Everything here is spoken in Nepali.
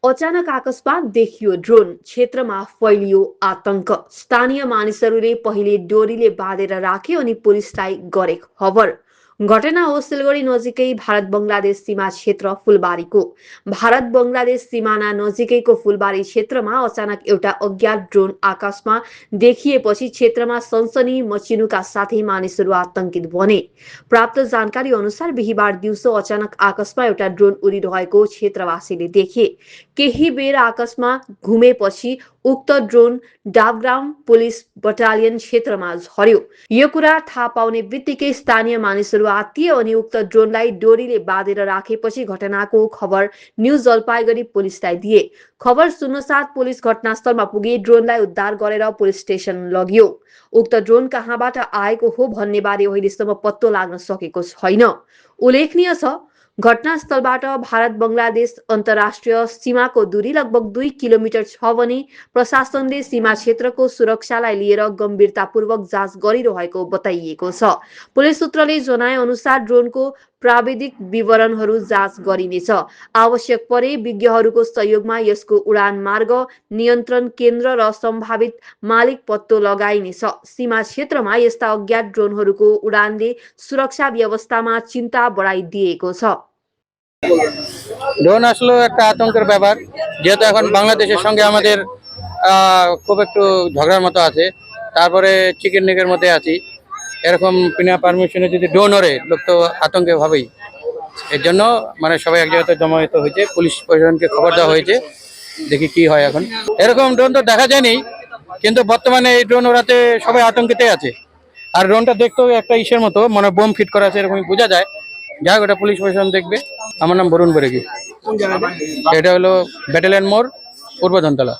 अचानक आकाशमा देखियो ड्रोन, क्षेत्रमा फैलियो आतंक। स्थानीय मानिसहरूले पहिले डोरीले बाँधेर राखे अनि पुलिसलाई गरे खबर। घटना हो सिलगढी नजिकै भारत बंगलादेश सीमा क्षेत्र फुलबारीको। भारत बंगलादेश सिमाना नजिकैको फुलबारी क्षेत्रमा अचानक एउटा अज्ञात ड्रोन आकाशमा देखिएपछि क्षेत्रमा सनसनी मचिनुका साथै मानिसहरू आतंकित बने। प्राप्त जानकारी अनुसार बिहीबार दिउँसो अचानक आकाशमा एउटा ड्रोन उडिरहेको क्षेत्रवासीले देखे। केही बेर आकाशमा घुमेपछि उक्त ड्रोन डाबग्राम पुलिस बटालियन क्षेत्रमा झर्यो। यो कुरा थाहा पाउने बित्तिकै स्थानीय मानिसहरू आत्तिए अनि उक्त ड्रोनलाई डोरीले बाँधेर राखेपछि घटनाको खबर न्यू जलपाइगुडी पुलिसलाई दिए। खबर सुन्नसाथ पुलिस घटनास्थलमा पुगे ड्रोनलाई उद्धार गरेर पुलिस स्टेसन लगियो। उक्त ड्रोन कहाँबाट आएको हो भन्ने बारे अहिलेसम्म पत्तो लाग्न सकेको छैन। उल्लेखनीय छ, घटनास्थलबाट भारत बंगलादेश अन्तर्राष्ट्रिय सीमाको दूरी लगभग 2 किलोमिटर छ भने प्रशासनले सीमा क्षेत्रको सुरक्षालाई लिएर गम्भीरतापूर्वक जाँच गरिरहेको बताइएको छ। पुलिस सूत्रले जनाए अनुसार ड्रोनको प्राविधिक विवरणहरू जाँच गरिनेछ। आवश्यक परे विज्ञहरूको सहयोगमा यसको उडान मार्ग, नियन्त्रण केन्द्र र सम्भावित मालिक पत्तो लगाइनेछ। सीमा क्षेत्रमा यस्ता अज्ञात ड्रोनहरूको उडानले सुरक्षा व्यवस्थामा चिन्ता बढाइदिएको छ। ड्रोन আসলে একটা আতঙ্কের ব্যাপার, যেহেতু এখন বাংলাদেশের সঙ্গে আমাদের খুব একটু ঝগড়ার মতো আছে, তারপরে চিকেন নেকের মধ্যে আছি। এরকম বিনা পারমিশনে যদি ড্রোন ওড়ে লোক তো আতঙ্কে হবেই। এর জন্য মানে সবাই এক জায়গাতে জমায়েত হয়েছে, পুলিশ প্রশাসনকে খবর দেওয়া হয়েছে, দেখি কি হয় এখন। এরকম ড্রোন তো দেখা যায়নি, কিন্তু বর্তমানে এই ড্রোন ওড়াতে সবাই আতঙ্কিতে আছে। আর ড্রোনটা দেখতেও একটা ইসের মতো, মানে বোম ফিট করা আছে এরকমই বোঝা যায়। যাই হোক, ওটা পুলিশ প্রশাসন দেখবে। আমার নাম বরুণ বরেগি। এটা হলো ব্যাটালিয়ন মোড়, পূর্ব ধনতলা।